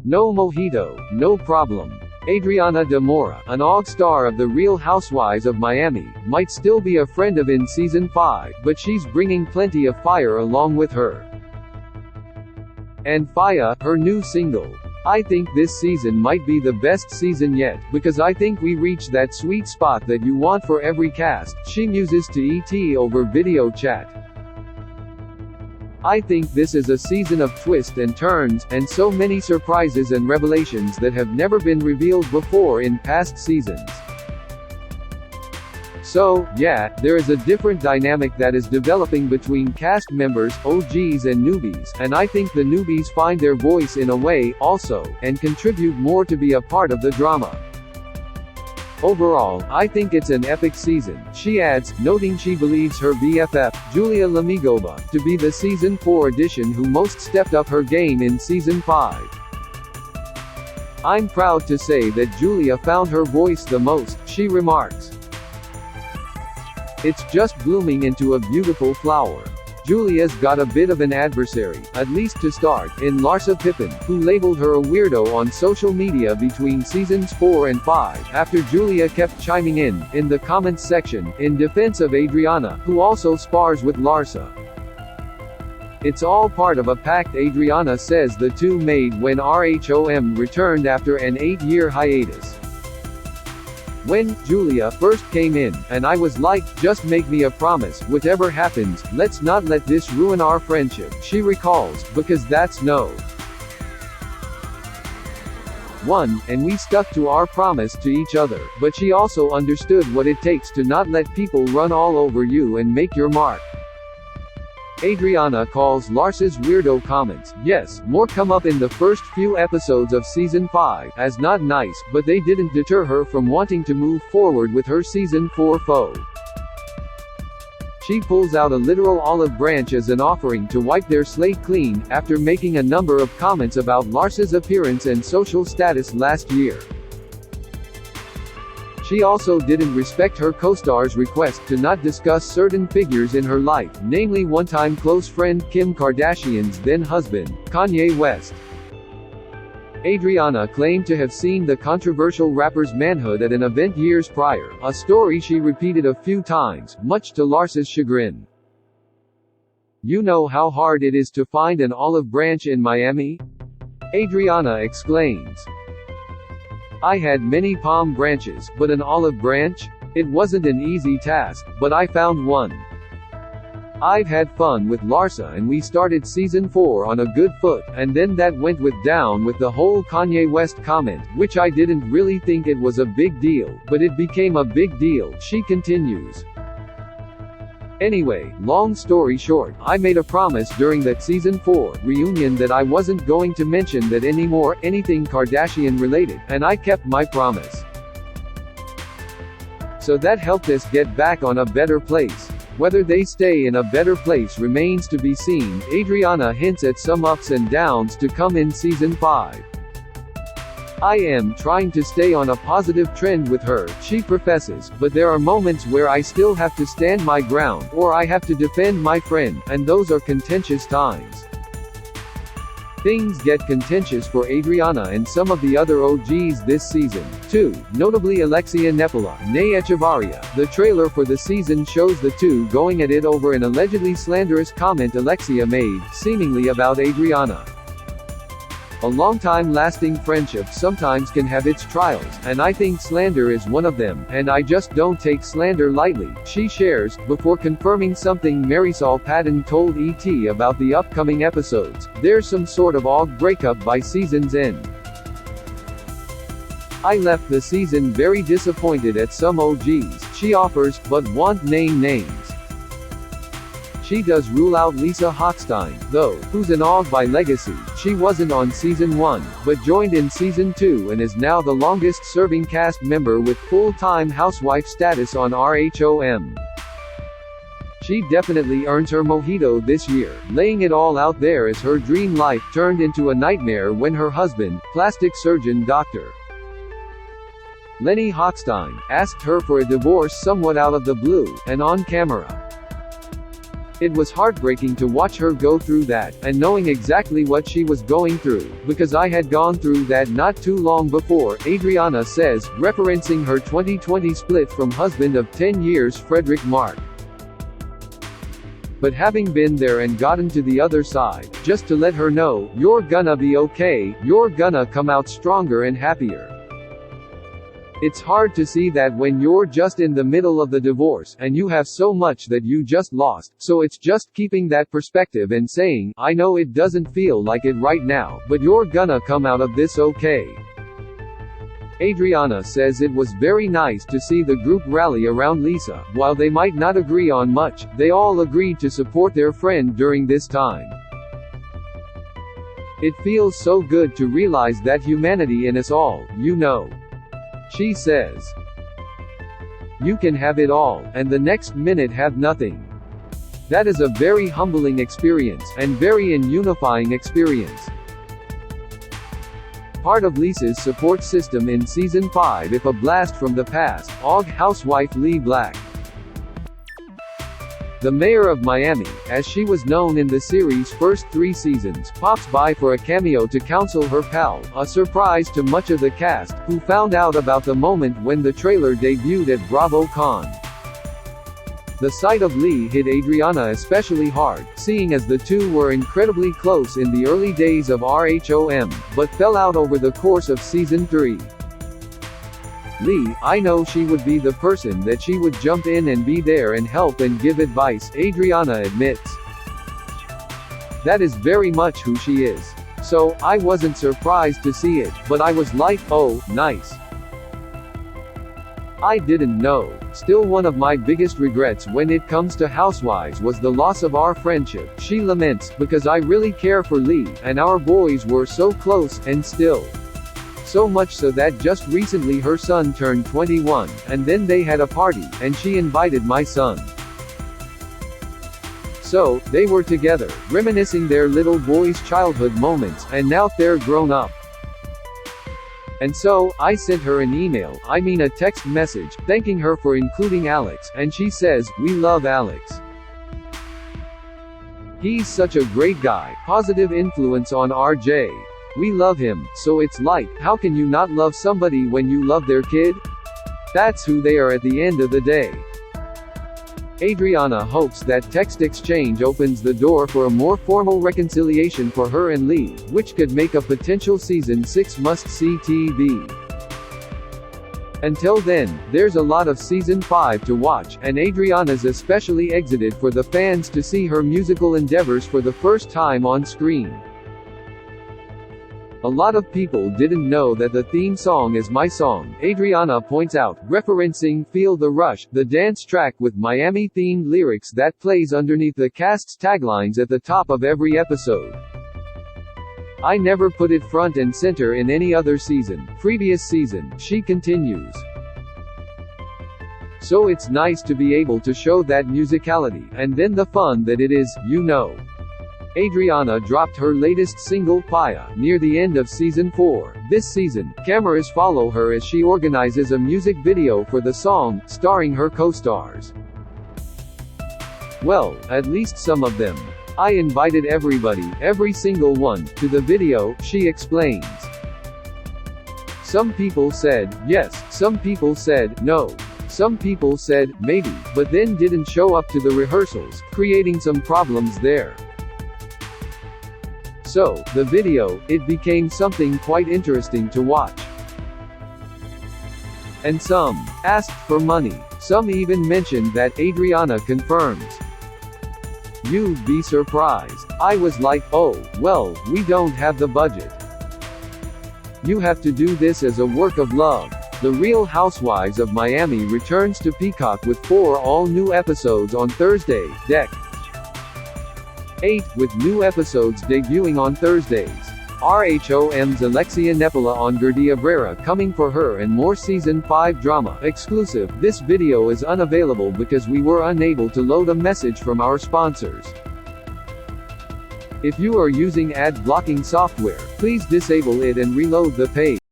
No mojito, no problem. Adriana de Moura, an AUG star of the Real Housewives of Miami, might still be a friend of in season 5, but she's bringing plenty of fire along with her. And Fyah, her new single. I think this season might be the best season yet, because I think we reached that sweet spot that you want for every cast, she muses to ET over video chat. I think this is a season of twists and turns, and so many surprises and revelations that have never been revealed before in past seasons. So, yeah, there is a different dynamic that is developing between cast members, OGs and newbies, and I think the newbies find their voice in a way, also, and contribute more to be a part of the drama. Overall, I think it's an epic season, she adds, noting she believes her BFF, Julia Lamigova, to be the season 4 addition who most stepped up her game in season 5. I'm proud to say that Julia found her voice the most, she remarks. It's just blooming into a beautiful flower. Julia's got a bit of an adversary, at least to start, in Larsa Pippen, who labeled her a weirdo on social media between seasons 4 and 5, after Julia kept chiming in the comments section, in defense of Adriana, who also spars with Larsa. It's all part of a pact Adriana says the two made when RHOM returned after an 8-year hiatus. When Julia first came in, and I was like, just make me a promise, whatever happens, let's not let this ruin our friendship, she recalls, because that's no one, and we stuck to our promise to each other, but she also understood what it takes to not let people run all over you and make your mark. Adriana calls Larsa's weirdo comments, yes, more come up in the first few episodes of season 5, as not nice, but they didn't deter her from wanting to move forward with her season 4 foe. She pulls out a literal olive branch as an offering to wipe their slate clean, after making a number of comments about Larsa's appearance and social status last year. She also didn't respect her co-star's request to not discuss certain figures in her life, namely one-time close friend Kim Kardashian's then-husband, Kanye West. Adriana claimed to have seen the controversial rapper's manhood at an event years prior, a story she repeated a few times, much to Larsa's chagrin. You know how hard it is to find an olive branch in Miami? Adriana explains. I had many palm branches, but an olive branch? It wasn't an easy task, but I found one. I've had fun with Larsa and we started season 4 on a good foot, and then that went down with the whole Kanye West comment, which I didn't really think it was a big deal, but it became a big deal, she continues. Anyway, long story short, I made a promise during that season 4 reunion that I wasn't going to mention that anymore, anything Kardashian related, and I kept my promise. So that helped us get back on a better place. Whether they stay in a better place remains to be seen. Adriana hints at some ups and downs to come in season 5. I am trying to stay on a positive trend with her, she professes, but there are moments where I still have to stand my ground, or I have to defend my friend, and those are contentious times. Things get contentious for Adriana and some of the other OGs this season, too, notably Alexia Nepola, née Echevarria. The trailer for the season shows the two going at it over an allegedly slanderous comment Alexia made, seemingly about Adriana. A long-time lasting friendship sometimes can have its trials, and I think slander is one of them, and I just don't take slander lightly, she shares, before confirming something Marisol Patton told ET about the upcoming episodes. There's some sort of AUG breakup by season's end. I left the season very disappointed at some OGs, she offers, but won't name names. She does rule out Lisa Hochstein, though, who's an AUG by legacy. She wasn't on season 1, but joined in season 2 and is now the longest-serving cast member with full-time housewife status on RHOM. She definitely earns her mojito this year, laying it all out there as her dream life turned into a nightmare when her husband, plastic surgeon Dr. Lenny Hochstein, asked her for a divorce somewhat out of the blue, and on camera. It was heartbreaking to watch her go through that, and knowing exactly what she was going through, because I had gone through that not too long before, Adriana says, referencing her 2020 split from husband of 10 years Frederick Mark. But having been there and gotten to the other side, just to let her know, you're gonna be okay, you're gonna come out stronger and happier. It's hard to see that when you're just in the middle of the divorce, and you have so much that you just lost, so it's just keeping that perspective and saying, I know it doesn't feel like it right now, but you're gonna come out of this okay. Adriana says it was very nice to see the group rally around Lisa. While they might not agree on much, they all agreed to support their friend during this time. It feels so good to realize that humanity in us all, you know. She says. You can have it all, and the next minute have nothing. That is a very humbling experience, and very unifying experience. Part of Lisa's support system in Season 5 if a blast from the past, OG housewife Lee Black. The mayor of Miami, as she was known in the series' first 3 seasons, pops by for a cameo to counsel her pal, a surprise to much of the cast, who found out about the moment when the trailer debuted at BravoCon. The sight of Lee hit Adriana especially hard, seeing as the two were incredibly close in the early days of RHOM, but fell out over the course of Season 3. Lee, I know she would be the person that she would jump in and be there and help and give advice, Adriana admits. That is very much who she is. So, I wasn't surprised to see it, but I was like, oh, nice. I didn't know. Still, one of my biggest regrets when it comes to Housewives was the loss of our friendship, she laments, because I really care for Lee, and our boys were so close, and still. So much so that just recently her son turned 21, and then they had a party, and she invited my son. So, they were together, reminiscing their little boy's childhood moments, and now they're grown up. And so, I sent her an email, a text message, thanking her for including Alex, and she says, we love Alex. He's such a great guy, positive influence on RJ. We love him, so it's like, how can you not love somebody when you love their kid? That's who they are at the end of the day. Adriana hopes that text exchange opens the door for a more formal reconciliation for her and Lee, which could make a potential Season 6 must-see TV. Until then, there's a lot of Season 5 to watch, and Adriana's especially excited for the fans to see her musical endeavors for the first time on screen. A lot of people didn't know that the theme song is my song, Adriana points out, referencing Feel the Rush, the dance track with Miami-themed lyrics that plays underneath the cast's taglines at the top of every episode. I never put it front and center in any other previous season, she continues. So it's nice to be able to show that musicality, and then the fun that it is, you know. Adriana dropped her latest single, Fyah, near the end of Season 4. This season, cameras follow her as she organizes a music video for the song, starring her co-stars. Well, at least some of them. I invited everybody, every single one, to the video, she explains. Some people said, yes, some people said, no. Some people said, maybe, but then didn't show up to the rehearsals, creating some problems there. So, the video, it became something quite interesting to watch. And some asked for money. Some even mentioned that Adriana confirms. You'd be surprised. I was like, oh, well, we don't have the budget. You have to do this as a work of love. The Real Housewives of Miami returns to Peacock with 4 all-new episodes on Thursday, Dec. 8, with new episodes debuting on Thursdays. RHOM's Alexia Nepola on Gerdia Brera coming for her and more Season 5 drama. Exclusive, this video is unavailable because we were unable to load a message from our sponsors. If you are using ad blocking software, please disable it and reload the page.